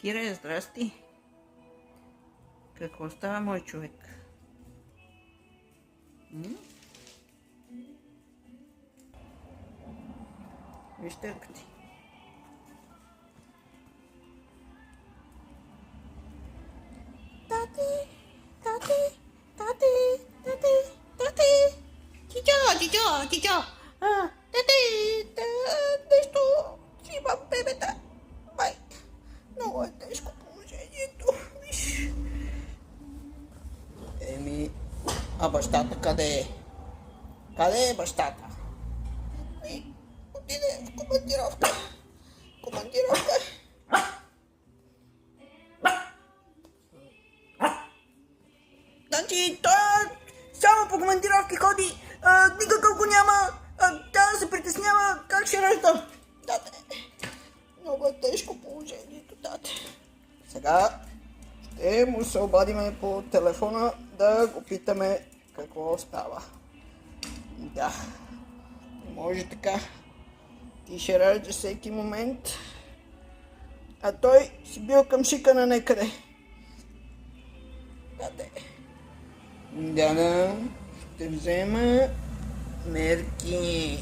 Кире, здрасти. Какво става, мой човек? Виж търка ти. Тати, тати, тати, тати, тати. Чичо. Тати, нещо си имам бебета. Май, много е тежко положението. Виж. А бащата къде е? Къде е бащата? Отиде в командировка. Значи, той само по командировки ходи, никакъв го няма, тя да се притеснява, как ще ражда? Тате, много е тежко положението, тате. Сега ще му се обадиме по телефона да го питаме какво става. Да, не може така. Ти ще раждаш всеки момент, а той си бил към шика на некъде. Тате. Да, ще взема мерки.